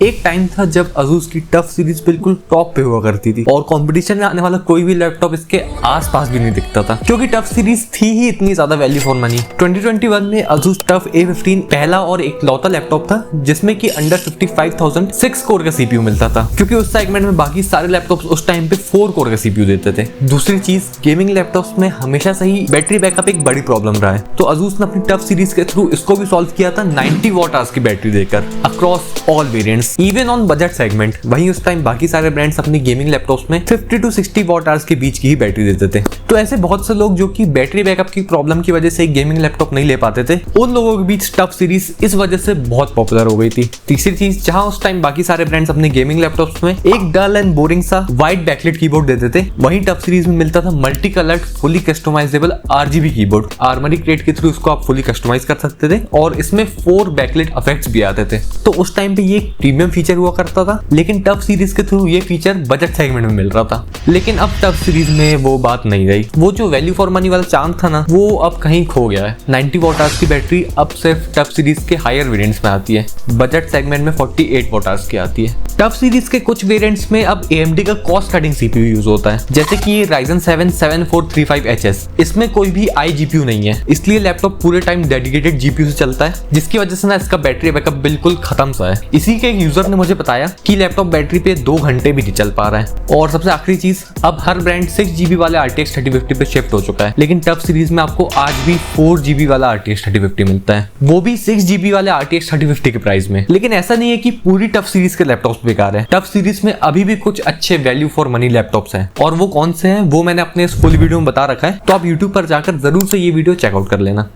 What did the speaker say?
एक टाइम था जब Asus की टफ सीरीज बिल्कुल टॉप पे हुआ करती थी और कंपटीशन में आने वाला कोई भी लैपटॉप इसके आसपास भी नहीं दिखता था, क्योंकि टफ सीरीज थी ही इतनी ज्यादा वैल्यू फॉर मनी। 2021 में Asus टफ A15 पहला और इकलौता लैपटॉप था जिसमें कि अंडर 55,000 6 कोर का CPU मिलता था, क्योंकि उस सेगमेंट में बाकी सारे लैपटॉप्स उस टाइम पे 4 कोर का CPU देते थे। दूसरी चीज, गेमिंग लैपटॉप्स में हमेशा से ही बैटरी बैकअप एक बड़ी प्रॉब्लम रहा है, तो Asus ने अपनी टफ सीरीज के थ्रू इसको भी सॉल्व किया था 90 वॉट आवर्स की बैटरी देकर across all variants, even on budget segment. वहीं उस टाइम बाकी सारे ब्रांड्स अपनी गेमिंग लैपटॉप्स में 50 to 60 वॉट आवर्स के बीच की ही बैटरी देते थे। तो ऐसे बहुत से लोग जो कि बैटरी बैकअप की प्रॉब्लम की वजह से गेमिंग लैपटॉप नहीं ले पाते थे, उन लोगों के बीच टफ सीरीज इस वजह से बहुत पॉपुलर हो गई थी। तीसरी चीज, जहां उस टाइम बाकी सारे ब्रांड्स अपने गेमिंग लैपटॉप्स में एक डल एंड बोरिंग सा व्हाइट बैकलाइट कीबोर्ड देते थे, वहीं टफ सीरीज में मिलता था multi coloured fully customisable RGB keyboard. Armoury Crate के थ्रू इसको आप फुली कस्टमाइज कर सकते थे और इसमें 4 बैकलाइट इफेक्ट्स भी आते थे। तो उस टाइम पे ये एक प्रीमियम फीचर हुआ करता था, लेकिन टफ सीरीज के थ्रू ये फीचर बजट सेगमेंट में मिल रहा था। लेकिन अब टफ सीरीज में वो बात नहीं रही, वो जो वैल्यू फॉर मनी वाला चार्म था ना, वो अब कहीं खो गया है। 90 वॉट आवर्स की बैटरी अब सिर्फ टफ सीरीज के हायर वेरिएंट्स में आती है, बजट सेगमेंट में 48 वॉट आवर्स की आती है। टफ सीरीज के कुछ वेरिएंट्स में अब AMD का कॉस्ट कटिंग CPU यूज होता है, जैसे कि ये Ryzen 7 7435HS। इसमें कोई भी iGPU नहीं है, इसलिए लैपटॉप पूरे टाइम डेडिकेटेड GPU से चलता है, जिसकी वजह से ना इसका बैटरी बैकअप बिल्कुल खत्म सा है। इसी के एक यूजर ने मुझे बताया कि लैपटॉप बैटरी पे 2 घंटे भी नहीं चल पा रहा है। और सबसे आखिरी चीज, अब हर ब्रांड 6GB वाले RTX 3050 पे शिफ्ट हो चुका है, लेकिन टफ सीरीज में आपको आज भी 4GB वाला RTX 3050 मिलता है, वो भी 6GB वाले RTX 3050 के प्राइस में। लेकिन ऐसा नहीं है कि पूरी टफ सीरीज के लैपटॉप्स बेकार है। टफ सीरीज में अभी भी कुछ अच्छे वैल्यू फॉर मनी लैपटॉप्स हैं, और वो कौन से हैं वो मैंने अपने इस फुल वीडियो में बता रखा है, तो आप YouTube पर जाकर जरूर से ये वीडियो चेकआउट कर लेना।